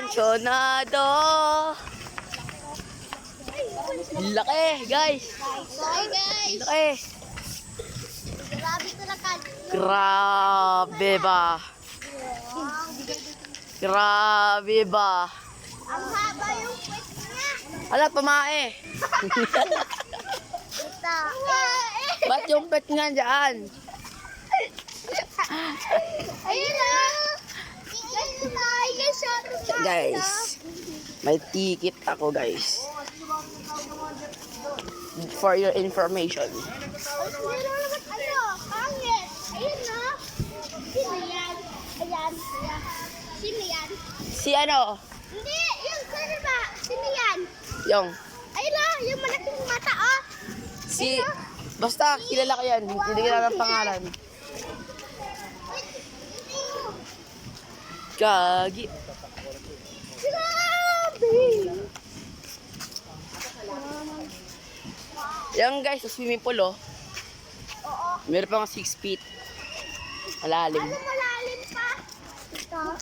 Pensionado. Laki, guys. Sorry guys. Laki. Grabe talaga. Grabe ba? Grabe ba? Ang haba yung kwet niya. Ala, pamae. Ito. Ba't yung pet nga dyan? Ayun na. Ayun na. Guys, may ticket ako, guys. For your information. Ano? Pangit. Ayun na. Sino yan? Ayan. Sino yan? Si ano? Hindi. Yung sino ba? Sino yan? Yung, Ayun na. Yung malaking mata oh. si, basta kilala ko yan. Hindi kilala ng pangalan. Gagi. Grabe. Yan guys, sa swimming pool oh. Oo. Meron pa nga 6 feet. Malalim. Ano malalim pa?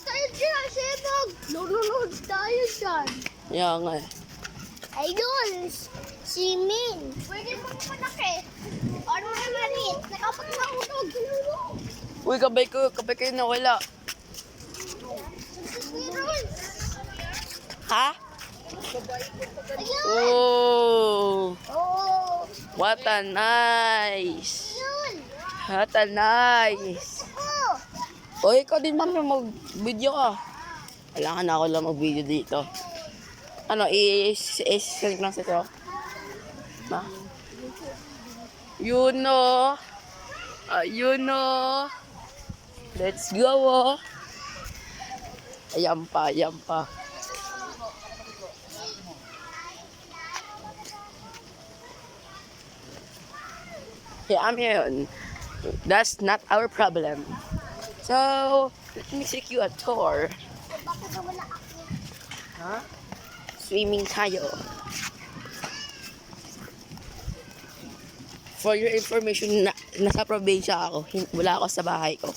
Tayo dyan, Sebog. Lulunod tayo dyan. Yan nga eh. Idol, swimming. Pwede mo malaki. Ano na maliit? Nakapag mahulog. Uy, kabay kayo na wala. Meron. Ha? Ayun. Oh, Oo. what a nice. Ayun. What a nice. Oo. O, ikaw din mami, mag-video ka. Kailangan ako lang mag-video dito. Ano, i-select lang sa ito. Ma? Yun o. Ayun o. Let's go o. Ayan pa, ayan pa. Yeah, yun. That's not our problem. So, let me take you a tour. Bakit na wala ako? Ha? Swimming tayo. For your information, nasa probinsya ako. Wala ako sa bahay ko.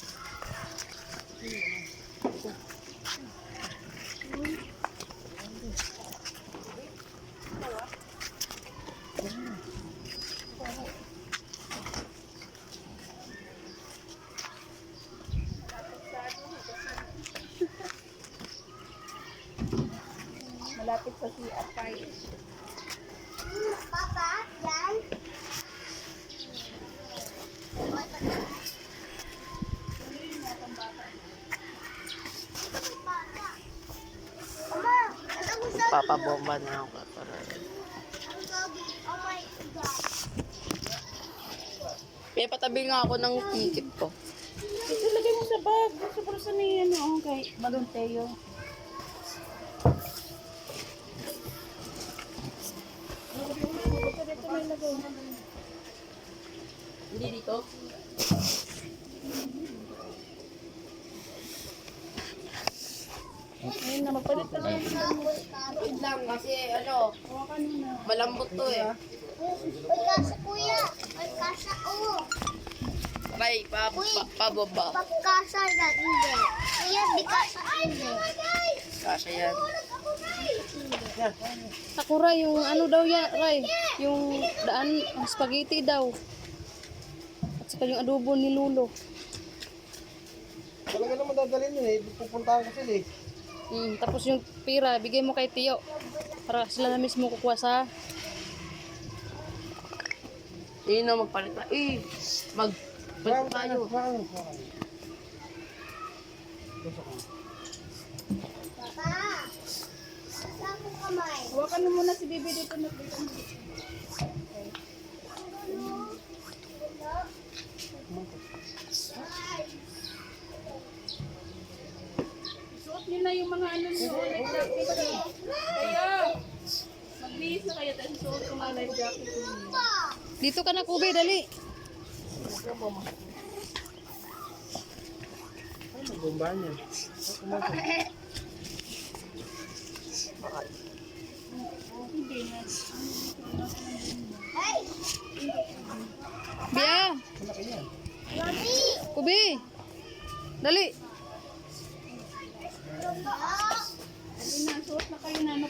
Malapit sa CR tayo. Papa, yan. Mama, ano gusto mo? Papabomba na ako. Para... Oh my God. May patabi nga ako ng ticket ko. Ito lagay mo sa bag. Gusto ko sa may ano, kay Malunteo. Dito may lagay. Hindi dito? Ayun na, magpalit ka lang. Wait lang kasi ano, Hawakan mo na. malambot to eh. May kasa, kuya. May kasa, oo. Try, pababa. Pagkasa na, hindi. Kaya di kasa, hindi. Kasha yan. Sakura, yung ano daw yan, Ray? Yung daan, ang spaghetti daw. At saka yung adobo ni Lulo. Talaga naman dadalhin yun eh. Pupuntahan ko sila eh. Tapos yung pira, bigay mo kay Tiyo. Para sila na mismo kukuha sa... Yun na magpalit na. Magpalit tayo. Papa, sa akong kamay. Hawakan mo muna si Bibi dito na dito. Suot niyo na yung mga ano niyo, life jacket niyo. Kayo! Magbihis na kayo tayo suot yung mga life jacket niyo. Dito ka na, Kubi, dali. Ano bomba niya? Hey, Bia! Mami. Kubi! Dali! Papa.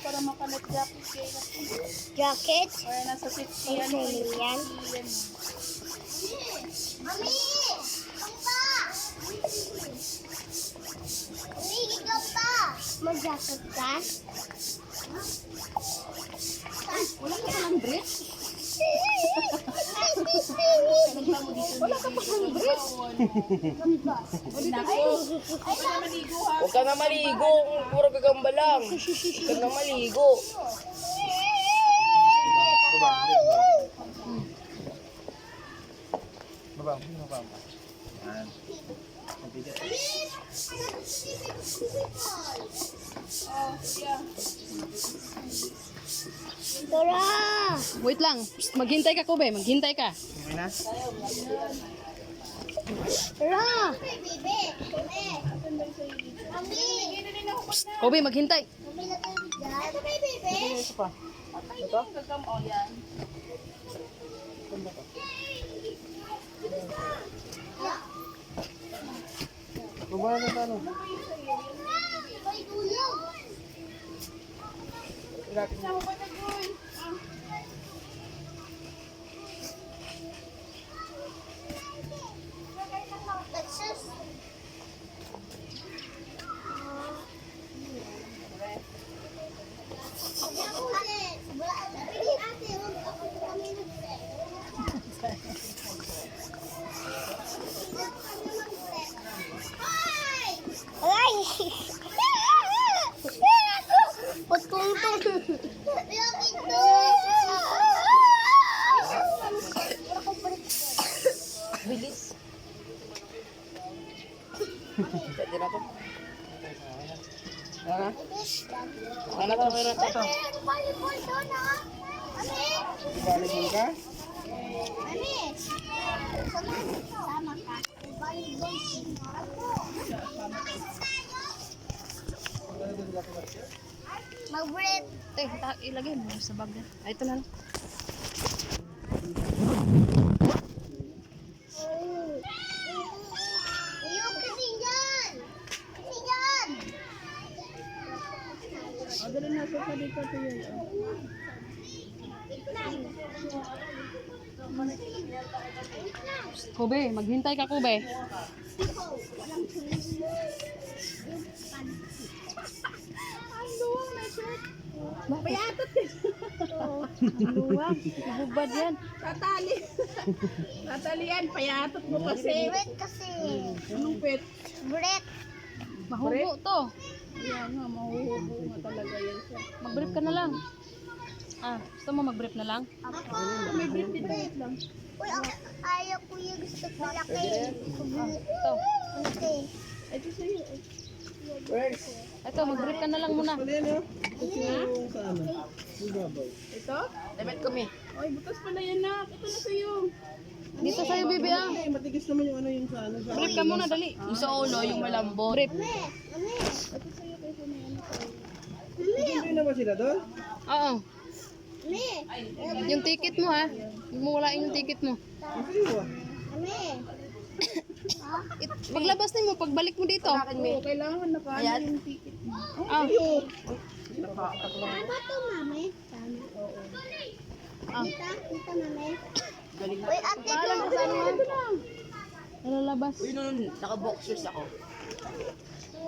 para makalat jacket kayo na po. Jacket? Para nasa 60 Ay, ano sale yan? Mami! Mami, ikaw pa! Mag-jacket ka? Wala ka palang brief? Wala ka palang brief? Huwag ka na maligo. Puro gagamba lang. Huwag ka na maligo. Baba. Yan. Mabigat. Oh, yeah. Tara! Wait lang. Psst, maghintay ka, Kobe. Maghintay ka. Okay na? Tara! Psst, Kobe, maghintay. Ito ba, bebe? Ito pa. Ito? Oh, yan. Baba na sa ano. May tulong! Sama ba na doon? Let's just... Ay! Patungtong. Yung ito. Bilis. Pwede na to. Ano? Ano to? Ano to? Meron volleyball doon, ha? Ami? Volleyball ka? Ami? Sama ka. Volleyball. Mag-break. Ilagay mo sa bag na. Ay, ito na lang. Ayun, kasi yan. Kasi yan. O, dali na. So, dito ito yun. Kobe, maghintay ka, Kobe. Payatot ka. Luwag. Ibubad yan. Tatali. Tatali yan. Payatot mo kasi. Break kasi. Anong pet? Break. Mahubo to. Yan nga, mahuhubo nga talaga yan siya. Mag-brief ka na lang. Ah, gusto mo mag-brief na lang? Ako. May brief dito, wait lang. Uy, ayaw ko yung gusto ko laki. Ito. Laki. Ito sa'yo. Where's? Ito, mag-brief ka na lang muna. Ano yan, oh? Ito yung sa ano? Yung babaw. Ito? Damit kami. Ay, butas pala yan na. Ito na sa'yo. Dito sa'yo, bibi ah. Hindi, matigas naman yung ano yung sa ano. Sa Brief ka muna, dali. Yung sa ulo, yung malambot. Brief. Mami. Mami. Ito sa'yo, kaysa may ano sa'yo. Hindi na ba sila doon? Oo. Mami. Yung ticket mo ha. Huwag mo walain yung ticket mo. Ang sa'yo ah. Mami. Paglabas na mo, pagbalik mo dito. Oo, kailangan nakaano Ayan. yung ticket mo. Ah. Tama to, mami. Tama. Ah. Kita, mami. Galing na. Uy, ate ko. Paalam ka sa ano. Nalalabas. Uy, noon, naka-boxers ako.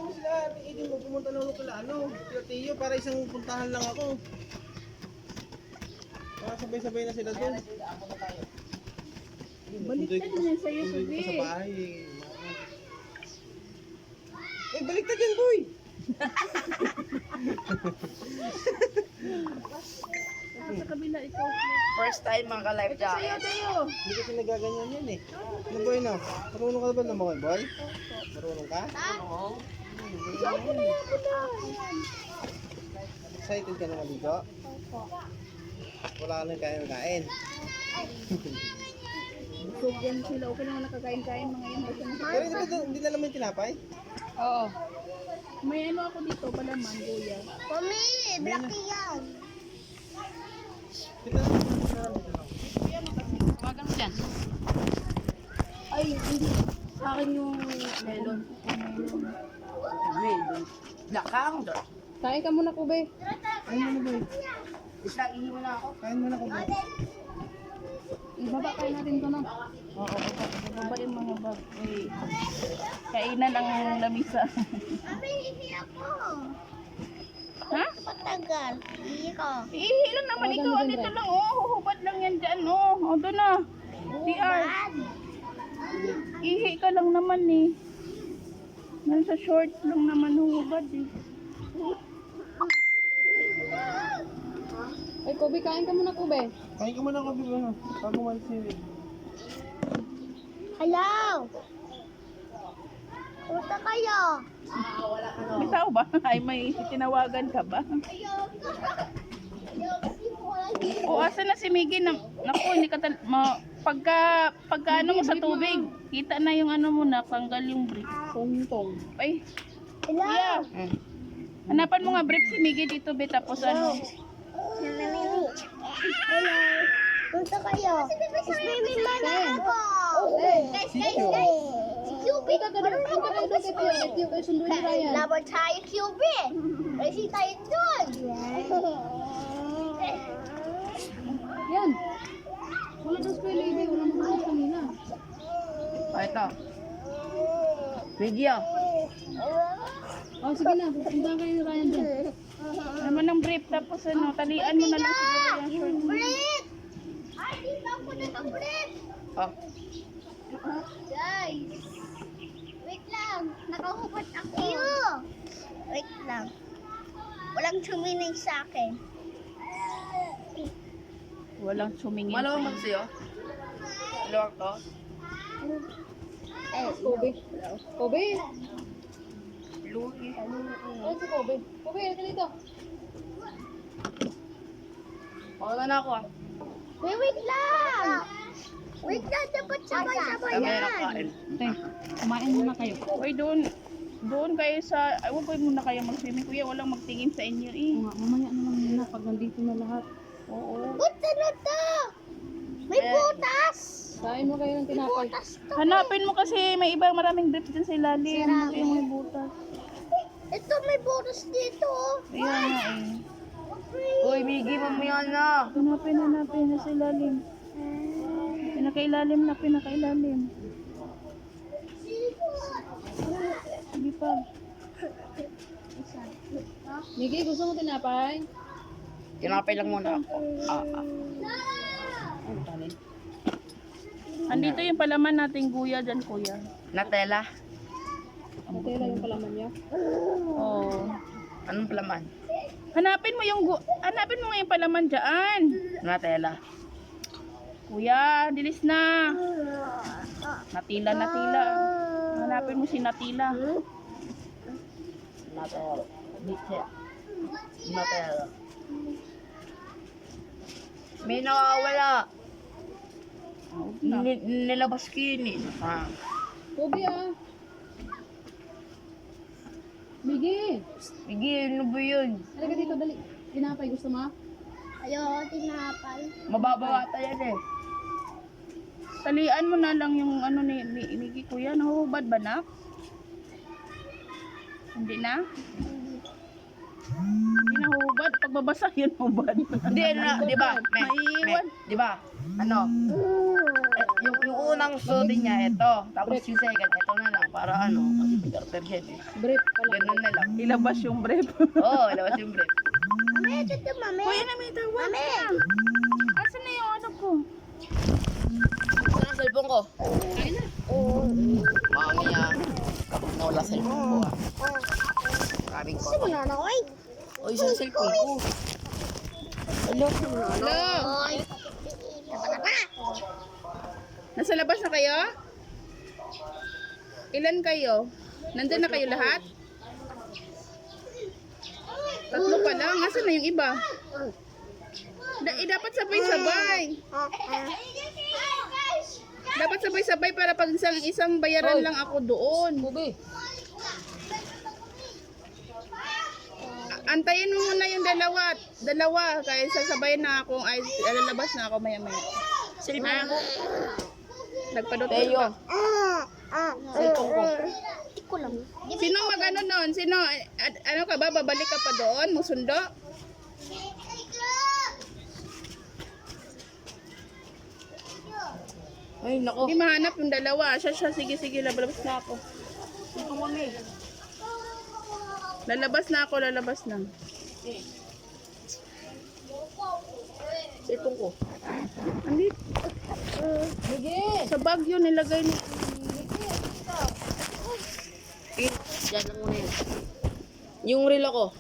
Sila, hindi mo pumunta na ulo kala ano. Tiyo, para isang puntahan lang ako. Para sabay-sabay na sila doon. Baliktad na yan sa'yo, Hindi Subi. pa sa bahay. Eh, baliktad yan, boy! Sa kabila, ikaw. First time maka-life Ito sa'yo, jacket. tayo. Hindi kasi nagaganyan yan eh. Ano boy na? Marunong ka ba na mga boy? Marunong ka? Oo. Excited ka na maligo? Wala ka na kaya kain. So, yan sila. Okay naman nakakain-kain mga yan. Basta nasa- Pero hindi na naman yung tinapay? Oo. May ano ako dito, palaman, kuya. Mami, black yan. Dito na. Bagan mo dyan. Ay, hindi. Sa akin yung melon. Melon. Lakang. Kain ka muna, Kube. Tara, Kain mo na ba? Isla, ihiwan na ako. Kain mo na ko ba? Ibaba kayo natin to, no? Oo, ibaba yung mga bag. Eh, kainan ang lamisa. Mami, hindi ako. Ha? Patagal. Hindi ko. Ihi lang naman ikaw. Andito lang, oh. Huhubad lang yan dyan, oh. O, doon na. PR. Ihi ka lang naman, eh. Nasa short lang naman huhubad, eh. Ay, Kobe, kain ka muna, Kobe. Kain ka muna ko ba? Bago man si Hello. Punta kayo. May tao ba? Ay, may tinawagan ka ba? O, asa na si Miggy? Naku, hindi ka pagka ano mo sa tubig, kita na yung ano mo na, tanggal yung brief. Tong. Ay, Hello. yeah. Hanapan mo nga brief si Miggy dito, be, tapos ano. Hello. Punta kayo. Ismimi mana ako. Guys. Si Cupid. Laban tayo, Cupid. Kasi tayo dun. Yan. Wala daw spray lady, wala mo kanina. O, ito. Video. Oh, sige na, punta kayo ni Ryan dyan. Naman ng brief, tapos ano, talian mo na lang siguro yung short. Brit! Ay, di ba ako naka-Brit? Oh. Guys. Wait lang. Nakahubad ako. Wait lang. Walang tuminig sa akin. Walang sumingin. Malawang magsiyo. Lord to. Kobe. Kobe. Lugi. Ay, si Kobe. Kobe, halika dito. Wala na ako ah. Wait lang. Wait lang. Dapat sabay-sabay Kami na yan. kain. Okay, kumain muna kayo. Uy, doon kayo sa, huwag kayo muna kayo mag-swimming. Kuya, walang magtingin sa inyo eh. Mamaya naman muna pag nandito na lahat. Oo. Buta na to. May butas. Kain mo kayo ng tinapay. Butas to. Hanapin mo kasi may ibang maraming drips dyan sa ilalim. Sarap. Yung may butas. Ito may butas dito. Ayan nga eh. Uy, Miggy, mamaya na. Hanapin na sa ilalim. Pinakailalim. Sige pa. Miggy, gusto mo tinapay? Tinapay lang muna ako. Andito yung palaman nating guya dyan, kuya. Natela. Natela yung palaman niya? Oo. Anong palaman? Hanapin mo nga yung palaman dyan. Natela. Kuya, dilis na. Natila. Hanapin mo si Natila. Natela. Natela. May nakawala. Nilabas ko yun eh. Kobe ah. Miggy. Miggy, ano ba yun? Halika dito, dali. Tinapay, gusto mo? Ayaw, tinapay. Mababawata yan eh. Talian mo na lang yung ano ni Miggy, kuya. Nahuhubad ba na? Hindi na? Hindi nahuhubad. Pagbabasa yun, hubad. Hindi, di ba? Maiiwan. Di ba? Ano? Yung unang suot niya, ito. Tapos yung second, ito na lang. Para ano, kasi Peter yan eh. Brief pala. Ganun na lang. Ilabas yung brief. Oo, labas yung brief. Mami, ito, mami. Kuya na may tawag. Mami. Asan na yung ano ko? Saan ang cellphone ko? Mami ah. Kapag nawala cellphone ko ah. Maraming ko. Sino na oy? O, isang cellphone ko. Hello. Oy. Nasa labas na kayo? Ilan kayo? Nandun na kayo lahat? Tatlo pa lang. Asan na yung iba? Dapat sabay-sabay. Dapat sabay-sabay para pag isang bayaran lang ako doon. Antayin mo muna yung dalawa. Kaya sasabayan na ako. Ay, lalabas na ako maya-maya. Cellphone ko. Nagpadot Teo. Cellphone ko. Hindi ko lang. Sino magano noon? Sino? Ano ka ba? Babalik ka pa doon? Musundo? Ay, nako. Hindi mahanap yung dalawa. Siya. Sige, lalabas na ako. Ito kami. Lalabas na. Ito ko. Andito. Sige. Sa bag yun, nilagay niya. Sige, dyan lang muna yun. Yung reel ako.